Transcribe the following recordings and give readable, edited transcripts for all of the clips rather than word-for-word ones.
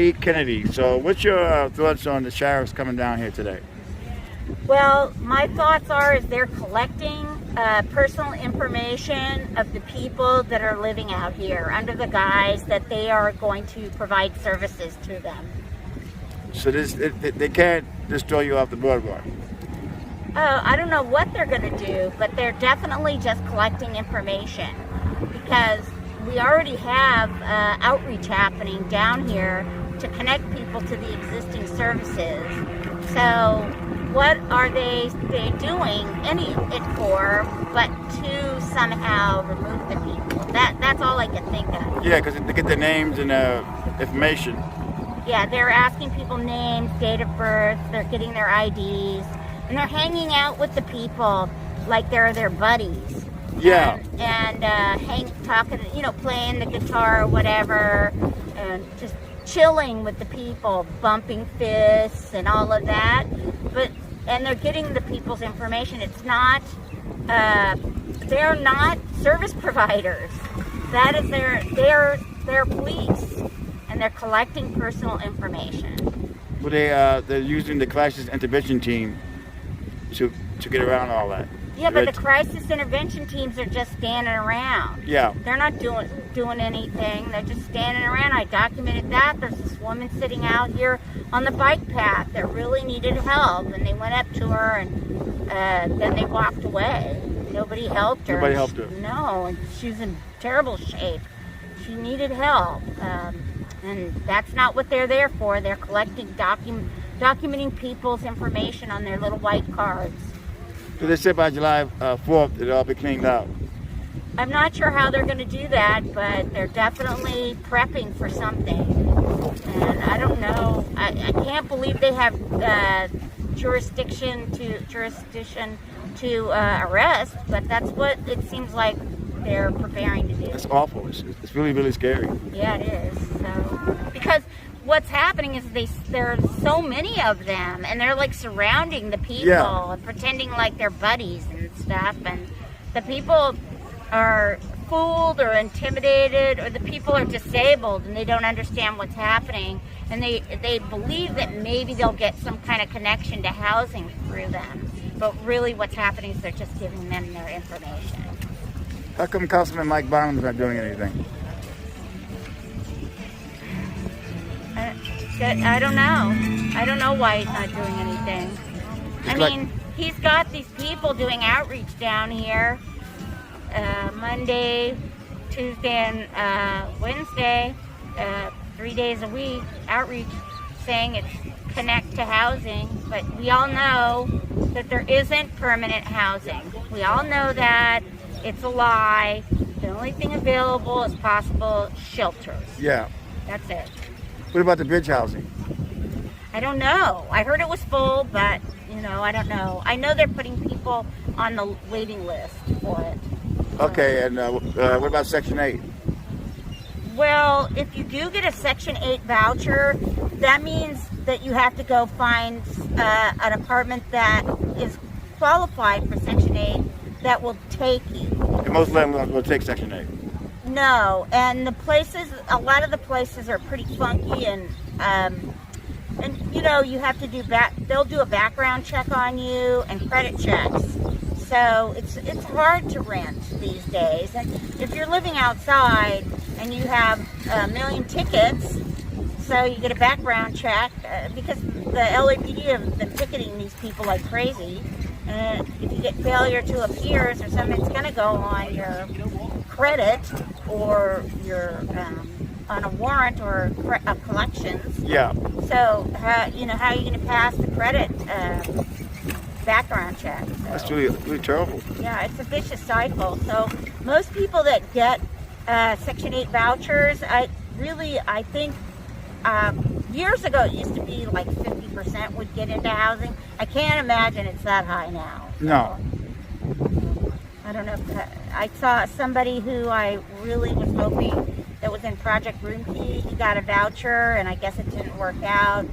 Lee Kennedy. So what's your thoughts on the sheriffs coming down here today? Well, my thoughts is they're collecting personal information of the people that are living out here under the guise that they are going to provide services to them. So they can't just throw you off the boardwalk? I don't know what they're going to do, but they're definitely just collecting information because we already have outreach happening down here to connect people to the existing services. So what are they doing it for but to somehow remove the people? That's all I can think of. Yeah, because they get their names and information. Yeah, they're asking people names, date of birth, they're getting their IDs, and they're hanging out with the people like they're their buddies. Yeah. And talking, playing the guitar or whatever, and just chilling with the people, bumping fists and all of that. And they're getting the people's information. It's not, they're not service providers. That is they're police, and they're collecting personal information. Well, they're using the crisis intervention team to get around all that. Yeah, but the crisis intervention teams are just standing around. Yeah. They're not doing anything. They're just standing around. I documented that. There's this woman sitting out here on the bike path that really needed help, and they went up to her, and then they walked away. Nobody helped her. Nobody helped her. No, and she was in terrible shape. She needed help, and that's not what they're there for. They're collecting, documenting people's information on their little white cards. So they said by July 4th it'll all be cleaned out. I'm not sure how they're going to do that, but they're definitely prepping for something. And I don't know. I can't believe they have jurisdiction to arrest, but that's what it seems like they're preparing to do. It's awful. It's really, really scary. Yeah, it is. So, because what's happening is there's so many of them, and they're like surrounding the people and pretending like they're buddies and stuff, and the people are fooled or intimidated, or the people are disabled and they don't understand what's happening, and they believe that maybe they'll get some kind of connection to housing through them, but really what's happening is they're just giving them their information. How come Councilman Mike Bonham's not doing anything? I don't know. I don't know why he's not doing anything. He's got these people doing outreach down here Monday, Tuesday, and Wednesday, 3 days a week, outreach, saying it's connect to housing. But we all know that there isn't permanent housing. We all know that. It's a lie. The only thing available is possible shelters. Yeah. That's it. What about the bridge housing? I don't know. I heard it was full, but, I don't know. I know they're putting people on the waiting list for it. Okay, and what about Section 8? Well, if you do get a Section 8 voucher, that means that you have to go find an apartment that is qualified for Section 8 that will take you. And most landlords will take Section 8. No, and a lot of the places are pretty funky, and you have to they'll do a background check on you and credit checks. So it's hard to rent these days. And if you're living outside and you have a million tickets, so you get a background check, because the LAPD have been ticketing these people like crazy. And if you get failure to appears or something, it's going to go on your credit or your on a warrant or collections. Yeah. So how are you going to pass the credit background check? So, that's really terrible. Yeah, it's a vicious cycle. So most people that get Section 8 vouchers, I think years ago it used to be like 50% would get into housing. I can't imagine it's that high now. So, no. I don't know. I saw somebody who I really was hoping that was in Project Roomkey. He got a voucher, and I guess it didn't work out.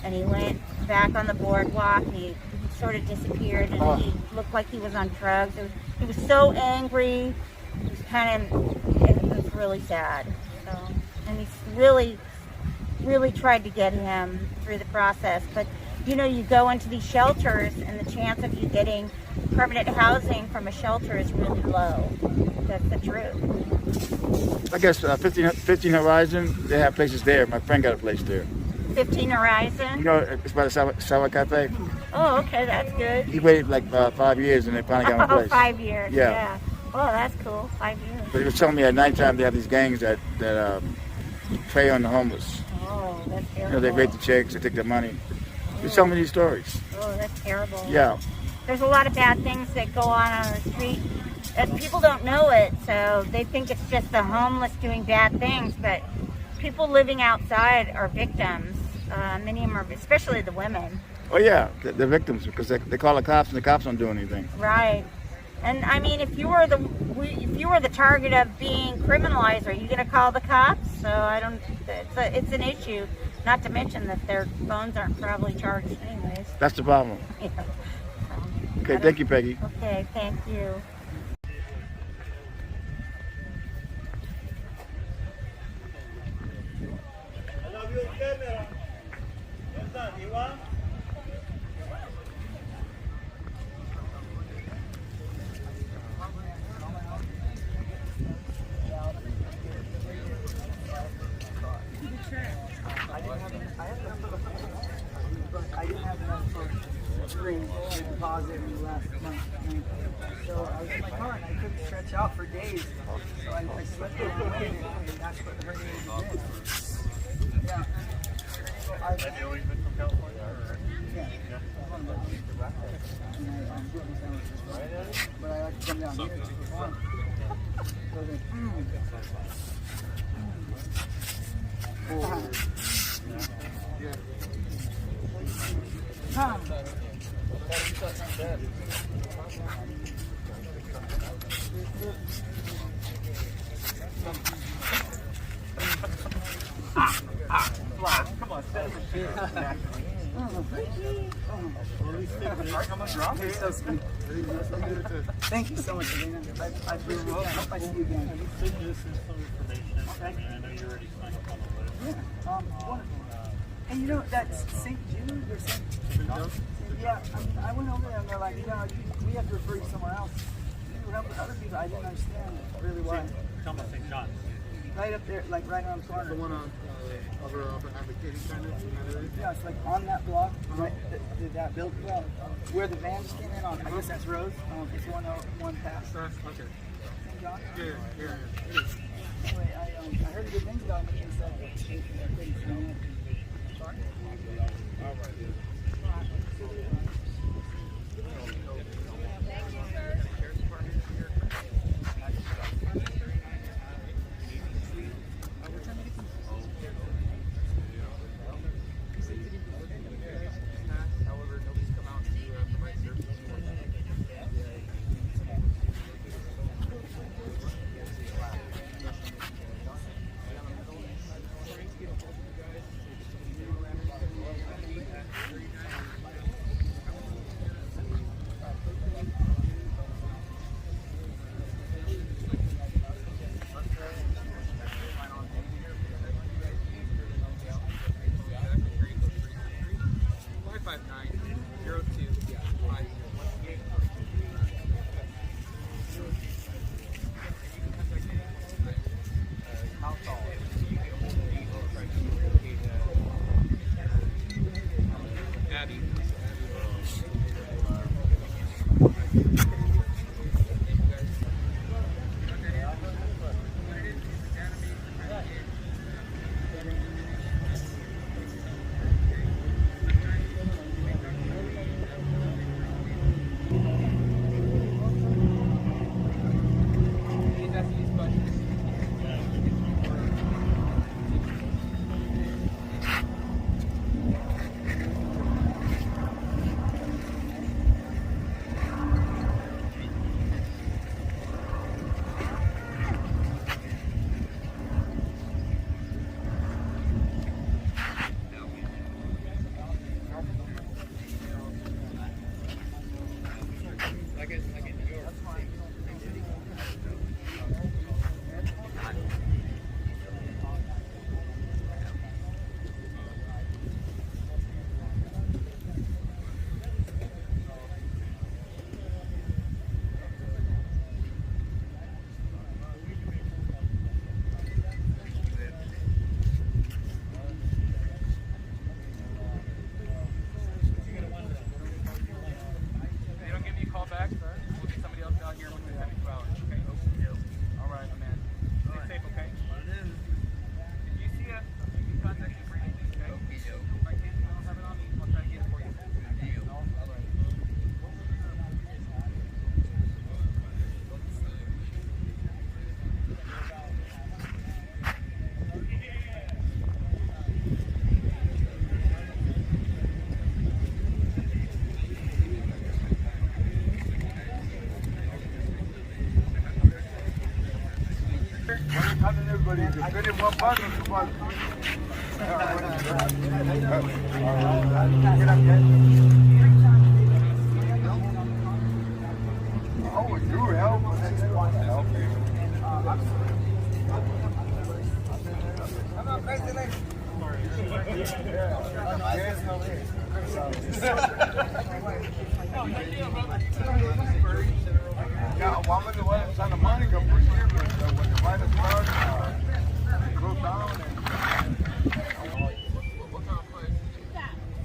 And he went back on the boardwalk, and he sort of disappeared, and he looked like he was on drugs. He was so angry. It was really sad. So, and he's really really tried to get him through the process. But you know, you go into these shelters, and the chance of you getting permanent housing from a shelter is really low. That's the truth. I guess 15 Horizon, they have places there. My friend got a place there. 15 Horizon? You know, it's by the Sour Cafe. Oh, okay, that's good. He waited like 5 years and they finally got him a place. 5 years, Yeah. yeah. Oh, that's cool, 5 years. But he was telling me at nighttime they have these gangs that prey on the homeless. Oh, that's You terrible. know, they rape the chicks, they take their money. He's telling me these stories. Oh, that's terrible. Yeah. There's a lot of bad things that go on the street. And people don't know it, so they think it's just the homeless doing bad things, but people living outside are victims. Many of them are, especially the women. Oh yeah, they're victims because they call the cops and the cops don't do anything. Right. And I mean, if you were the target of being criminalized, are you going to call the cops? So I don't. It's an issue. Not to mention that their phones aren't probably charged anyways. That's the problem. Yeah. Okay, thank you, Peggy. Okay, thank you. I didn't have enough for spring deposit in the last month. So I was in my car and I couldn't stretch out for days. So I slept in my way and that's what the hernia did. Yeah. Have you always been from California? Yeah. But I like to come down here to the farm. So Tom. Come on, set Thank you so much, Elena. I hope I see you again. I know you already signed up on the list. Yeah, wonderful. And you know, that's St. Jude or St. John? Yeah, I went over there and they're like, we have to refer you somewhere else. You help with other people. I didn't understand really why. Talking about St. John. Right up there, like right on the corner. The one on over advocating kind of. Yeah, it's like on that block, right? That build block where the van just came in on. I guess that's Rose. It's 101 past. Okay. St. John. Yeah. Anyway, I heard good things about him. He said that he couldn't smell it. but if you fit in one button, it's one. Oh, we do help. I'm not crazy. Yeah, a woman the one that's on the money go for years, so when the virus starts, goes down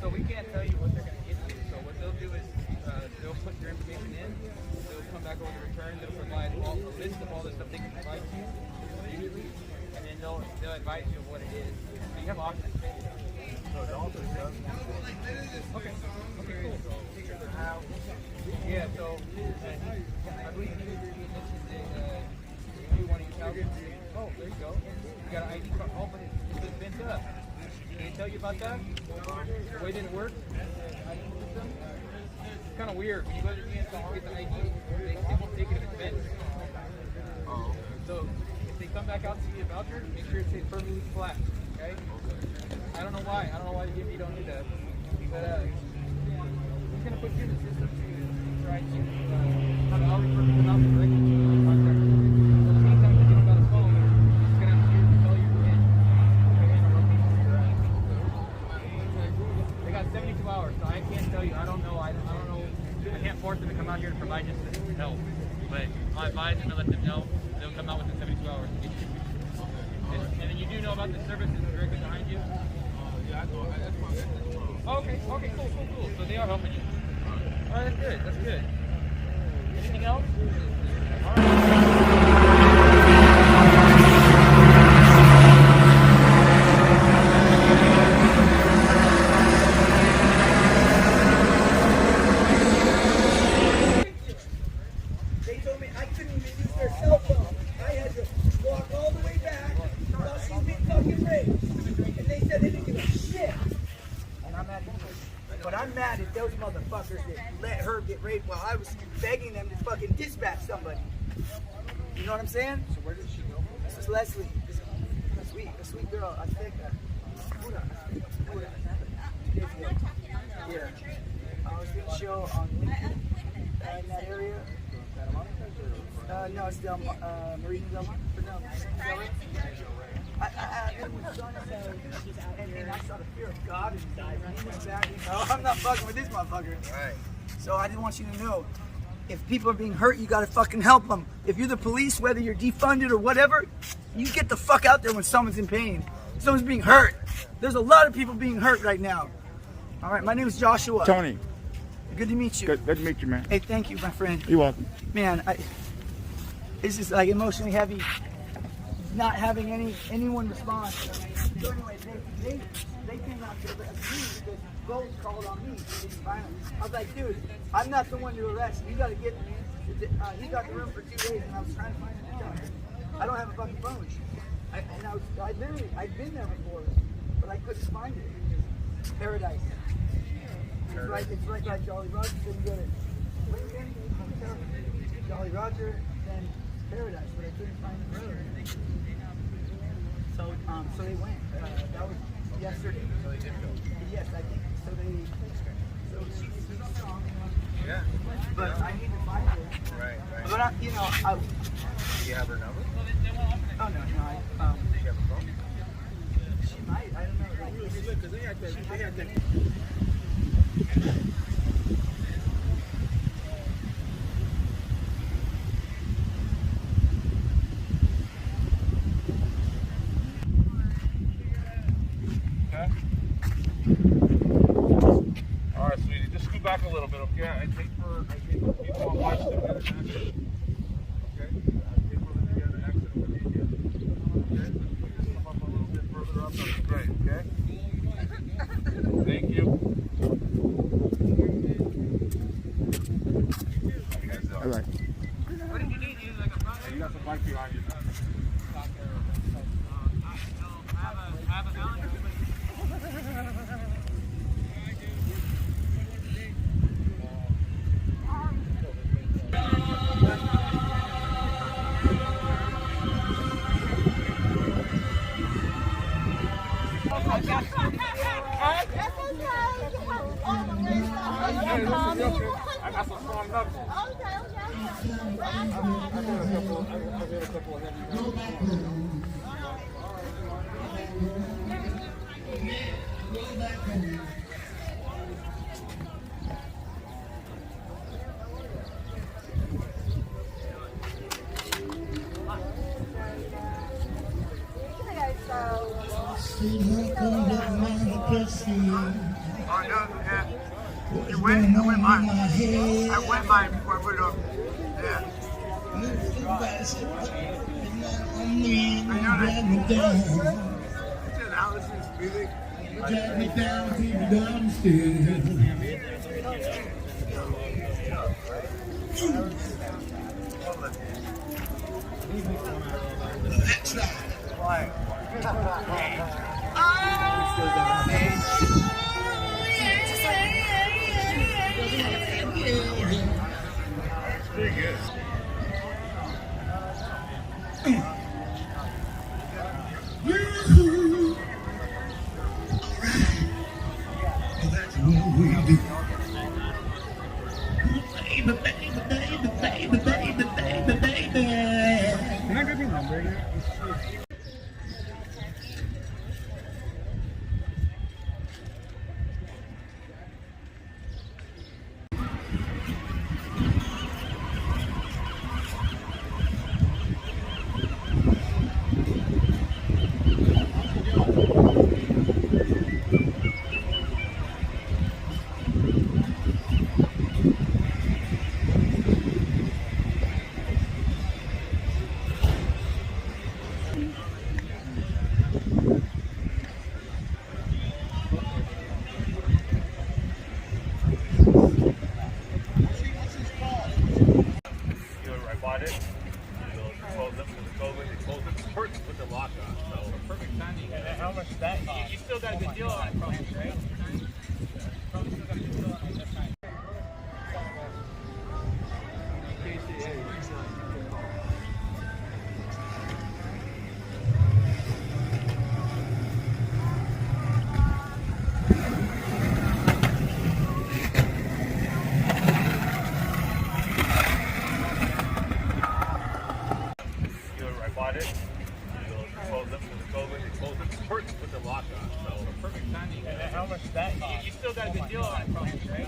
So we can't tell you what they're going to get you. So what they'll do is they'll put your information in, they'll come back over the return, they'll provide a list of all the stuff they can provide to you, and then they'll advise you of what it is. So you have options. So it also does. Okay, cool. Yeah, so I believe you mentioned you want to use housing. Oh, there you go. You got an ID card. Oh, but it's been bent up. Can they tell you about that? The way that it works? It's kind of weird. When you go to the DMV to get the ID, they won't take it if it's bent. So if they come back out to see a voucher, make sure it stays perfectly flat. Okay? I don't know why. You don't need that. But I'm going to put you in the system to try to have all the perfect amounts of directly to the contractor. So anytime you get about a phone, it's going to have to tell you when they got 72 hours, so I can't tell you. I don't know. I can't force them to come out here to provide just this help. But I advise them to let them know. They'll come out within 72 hours to get you. And then you do know about the services directly behind you? Yeah, I know. Okay, cool. So they are helping you. All right, that's good. Anything else? All right. They told me I couldn't even use their cell phone. I had to walk all the way back while she's being fucking raped. And they said they didn't give a shit. And I'm mad at you. But I'm mad at those motherfuckers that let her get raped while I was begging them to fucking dispatch somebody. You know what I'm saying? So where did she go? This is Leslie. A sweet girl. I think hold on. 2 days ago. Yeah. I was doing a show on LinkedIn in that area. No, it's Del Marina Del Mar. No, I was trying to say, and I saw the fear of God in his eyes. And he went back and said, I'm not fucking with this motherfucker. Right. So I just want you to know, if people are being hurt, you gotta fucking help them. If you're the police, whether you're defunded or whatever, you get the fuck out there when someone's in pain. Someone's being hurt. There's a lot of people being hurt right now. All right, my name is Joshua. Tony. Good to meet you. Good to meet you, man. Hey, thank you, my friend. You're welcome. Man, this is like emotionally heavy. Not having anyone respond. So anyway, they came out to arrest me because both called on me for this violence. I was like, dude, I'm not the one to arrest. You got to get. He got the room for 2 days, and I was trying to find it. I don't have a fucking phone. I'd been there before, but I couldn't find it. Paradise. It's right like Jolly Roger. Then you go to Lincoln, Jolly Roger, then Paradise, but I couldn't find the road. So they went. That was yesterday. So they did go. Yes, I think so. So she's strong. Yeah. But I need to find her. Right. But do you have her number? Oh no. Does she have a phone? She might. I don't know. Because they had that. All right, sweetie, just scoot back a little bit, okay? I think for people on watch them get an accident. Okay? I think we're going to get an accident with you. Okay? Just come up a little bit further up. That's great, okay? Thank you. All right. What did you need? You like a front? You got some bike behind you. I have a balance. That's a strong knuckle. I've had a couple of heavy You win? I win mine. I win mine before I put it up. Yeah. Drag me down to the downstairs. That's right. pretty good. That's what we do. Baby, baby, baby, baby, baby, baby, baby. Can I grab your number here? Perfect timing. And how much is that cost? You still got a good deal on it, probably, right? Probably still got a good deal on it. That's fine. I bought it. Put the lock on, so Perfect timing. and how much is that cost? You still got a good deal on it, probably, right?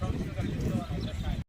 Probably still got a good deal on it. That's fine.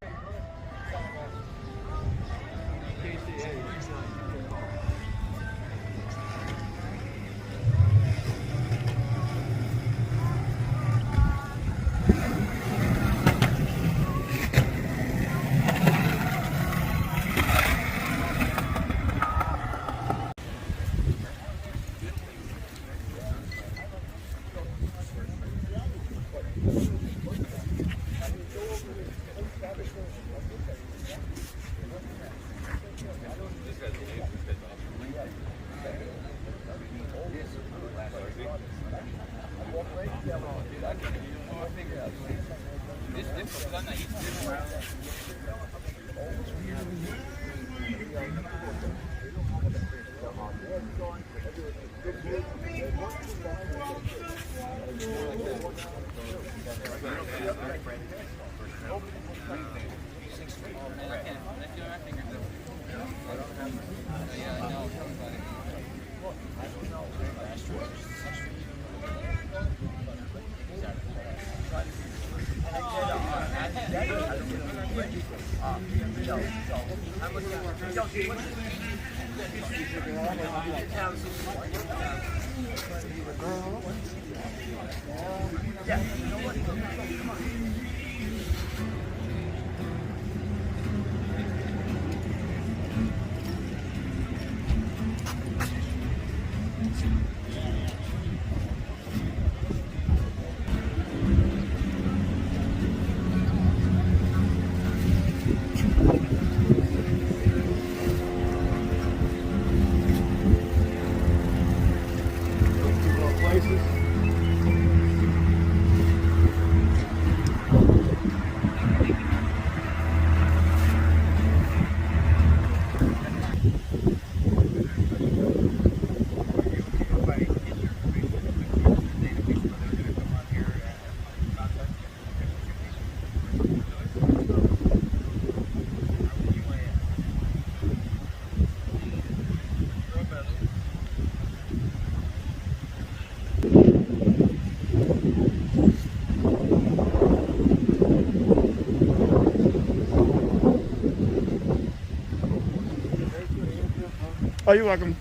Oh, you're welcome.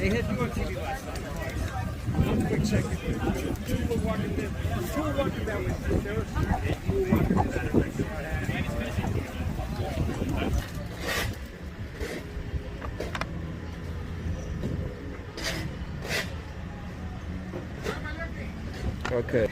They had you on TV last night. One quick second. Two were walking down with the sheriff, and you were walking to that direction. Okay.